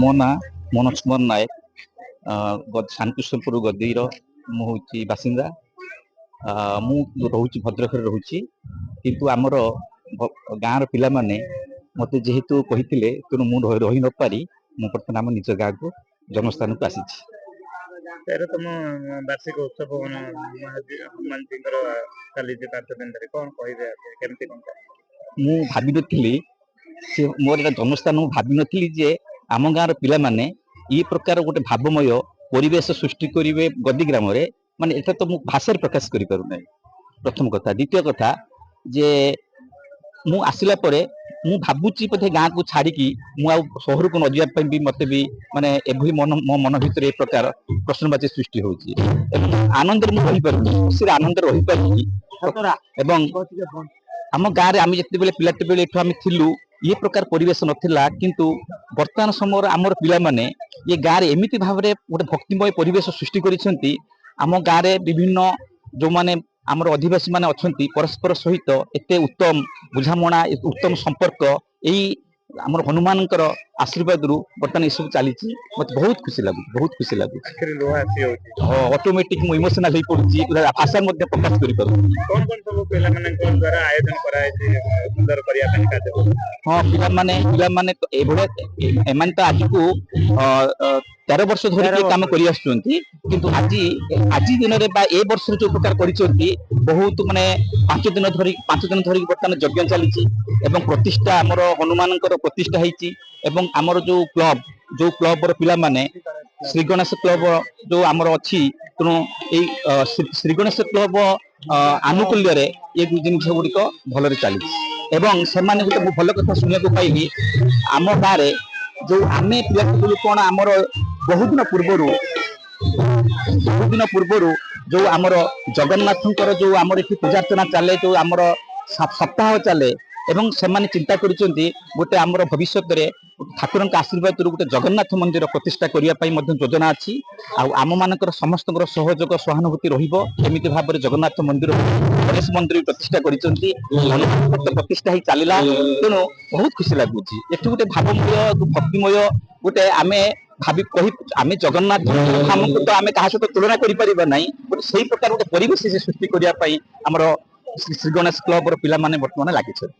ମୋ ନାଁ ମନୋଜ କୁମାର ନାୟକ, ଶାନ୍ତିଶ୍ୱରପୁର ଗଦିର ମୁଁ ହଉଛି ବାସିନ୍ଦା। ମୁଁ ରହୁଛି ଭଦ୍ରକରେ ରହୁଛି, କିନ୍ତୁ ଆମର ଗାଁର ପିଲାମାନେ ମତେ ଯେହେତୁ କହିଥିଲେ, ତେଣୁ ମୁଁ ରହି ନପାରି ମୁଁ ବର୍ତ୍ତମାନ ଆମ ନିଜ ଗାଁକୁ ଜନ୍ମସ୍ଥାନକୁ ଆସିଛି। ତମ ବାର୍ଷିକ ଉତ୍ସବ ହନୁମାନଜୀଙ୍କର ଚାଲିଛି 5 ଦିନ ଧରି, କଣ କହିବେ କେମିତି କଣ? ମୁଁ ଭାବିନଥିଲି, ସେ ମୋର ଏଟା ଜନ୍ମସ୍ଥାନ, ମୁଁ ଭାବିନଥିଲି ଯେ ଆମ ଗାଁର ପିଲାମାନେ ଏ ପ୍ରକାର ଗୋଟେ ଭାବମୟ ପରିବେଶ ସୃଷ୍ଟି କରିବେ ଗଦି ଗ୍ରାମରେ। ମାନେ ଏଟା ତ ମୁଁ ଭାଷାରେ ପ୍ରକାଶ କରିପାରୁନାହିଁ, ପ୍ରଥମ କଥା। ଦ୍ୱିତୀୟ କଥା ଯେ ମୁଁ ଆସିଲା ପରେ ମୁଁ ଭାବୁଛି ବୋଧେ ଗାଁକୁ ଛାଡିକି ମୁଁ ଆଉ ସହରକୁ ନ ଯିବା ପାଇଁ ବି ମତେ ବି ମାନେ ଏଭଳି ମୋ ମନ ଭିତରେ ଏ ପ୍ରକାର ପ୍ରଶ୍ନବାଚୀ ସୃଷ୍ଟି ହଉଛି। ଏବଂ ଆନନ୍ଦରେ ମୁଁ ରହିପାରୁନି, ଖୁସିରେ ଆନନ୍ଦରେ ରହିପାରୁନି। ଏବଂ ଆମ ଗାଁରେ ଆମେ ଯେତେବେଳେ ପିଲାଟି ବେଳେ ଏଠୁ ଆମେ ଥିଲୁ, ଏ ପ୍ରକାର ପରିବେଶ ନଥିଲା। କିନ୍ତୁ ବର୍ତ୍ତମାନ ସମୟରେ ଆମର ପିଲାମାନେ ଏ ଗାଁରେ ଏମିତି ଭାବରେ ଗୋଟେ ଭକ୍ତିମୟ ପରିବେଶ ସୃଷ୍ଟି କରିଛନ୍ତି। ଆମ ଗାଁରେ ବିଭିନ୍ନ ଯୋଉମାନେ ଆମର ଅଧିବାସୀ ମାନେ ଅଛନ୍ତି, ପରସ୍ପର ସହିତ ଏତେ ଉତ୍ତମ ବୁଝାମଣା, ଉତ୍ତମ ସମ୍ପର୍କ ଏଇ ଆମର ହନୁମାନଙ୍କର ଆଶୀର୍ବାଦରୁ ବର୍ତ୍ତମାନ ଏସବୁ ଚାଲିଛି। ମତେ ବହୁତ ଖୁସି ଲାଗୁଛି, ବହୁତ ଖୁସି ଲାଗୁଛି। ଆଖିରେ ଲୁହ ଆସିଯାଉଛି। ଅଟୋମେଟିକ ମୁଁ ଇମୋସନାଲ ହେଇପଡୁଛି, ଭାଷାରେ ମଧ୍ୟ ପ୍ରକାଶ କରିପାରୁନି। କଣ କଣ ସବୁ ପିଲାମାନଙ୍କ ଦ୍ୱାରା ଆୟୋଜନ କରାଯାଇଛି ସୁନ୍ଦର କରିବା ପାଇଁ କାର୍ଯ୍ୟ? ହଁ, ପିଲାମାନେ ଏଭଳିଆ, ଏମାନେ ତ ଆଜିକୁ 13 ବର୍ଷ ଧରିକି କାମ କରି ଆସୁଛନ୍ତି। କିନ୍ତୁ ଆଜି ଦିନରେ ବା ଏ ବର୍ଷରେ ଯୋଉ ପ୍ରକାର କରିଛନ୍ତି, ବହୁତ ମାନେ 5 ଦିନ ଧରିକି ବର୍ତ୍ତମାନ ଯଜ୍ଞ ଚାଲିଛି ଏବଂ ପ୍ରତିଷ୍ଠା, ଆମର ହନୁମାନଙ୍କର ପ୍ରତିଷ୍ଠା ହେଇଛି। ଏବଂ ଆମର ଯୋଉ କ୍ଲବର ପିଲାମାନେ, ଶ୍ରୀ ଗଣେଶ କ୍ଲବ ଯୋଉ ଆମର ଅଛି, ତେଣୁ ଏଇ ଶ୍ରୀ ଗଣେଶ କ୍ଲବ ଆନୁକୂଲ୍ୟରେ ଏ ଜିନିଷ ଗୁଡିକ ଭଲରେ ଚାଲିଛି। ଏବଂ ସେମାନେ ଗୋଟେ ମୁଁ ଭଲ କଥା ଶୁଣିବାକୁ ପାଇଲି, ଆମ ଗାଁରେ ଯୋଉ ଆମେ ପିଲା ଥିଲୁ, କଣ ଆମର ବହୁଦିନ ପୂର୍ବରୁ ଯୋଉ ଆମର ଜଗନ୍ନାଥଙ୍କର ଯୋଉ ଆମର ଏଠି ପୂଜାର୍ଚ୍ଚନା ଚାଲେ, ଯୋଉ ଆମର ସପ୍ତାହ ଚାଲେ, ଏବଂ ସେମାନେ ଚିନ୍ତା କରିଛନ୍ତି ଗୋଟେ ଆମର ଭବିଷ୍ୟତରେ ଠାକୁରଙ୍କ ଆଶୀର୍ବାଦରୁ ଗୋଟେ ଜଗନ୍ନାଥ ମନ୍ଦିର ପ୍ରତିଷ୍ଠା କରିବା ପାଇଁ ମଧ୍ୟ ଯୋଜନା ଅଛି। ଆଉ ଆମ ମାନଙ୍କର ସମସ୍ତଙ୍କର ସହଯୋଗ ସହାନୁଭୂତି ରହିବ। ଏମିତି ଭାବରେ ଜଗନ୍ନାଥ ମନ୍ଦିର, ଗଣେଶ ମନ୍ଦିର ପ୍ରତିଷ୍ଠା କରିଛନ୍ତି, ପ୍ରତିଷ୍ଠା ହେଇ ଚାଲିଲା। ତେଣୁ ବହୁତ ଖୁସି ଲାଗୁଛି। ଏଠି ଗୋଟେ ଭାବମୟ, ଭକ୍ତିମୟ ଗୋଟେ ଆମେ ଜଗନ୍ନାଥ ଧାମକୁ ତ ଆମେ କାହା ସହିତ ତୁଳନା କରିପାରିବା ନାହିଁ। ସେଇ ପ୍ରକାର ଗୋଟେ ପରିବେଶ ସୃଷ୍ଟି କରିବା ପାଇଁ ଆମର ଶ୍ରୀ ଗଣେଶ କ୍ଲବର ପିଲାମାନେ ବର୍ତ୍ତମାନ ଲାଗିଛନ୍ତି।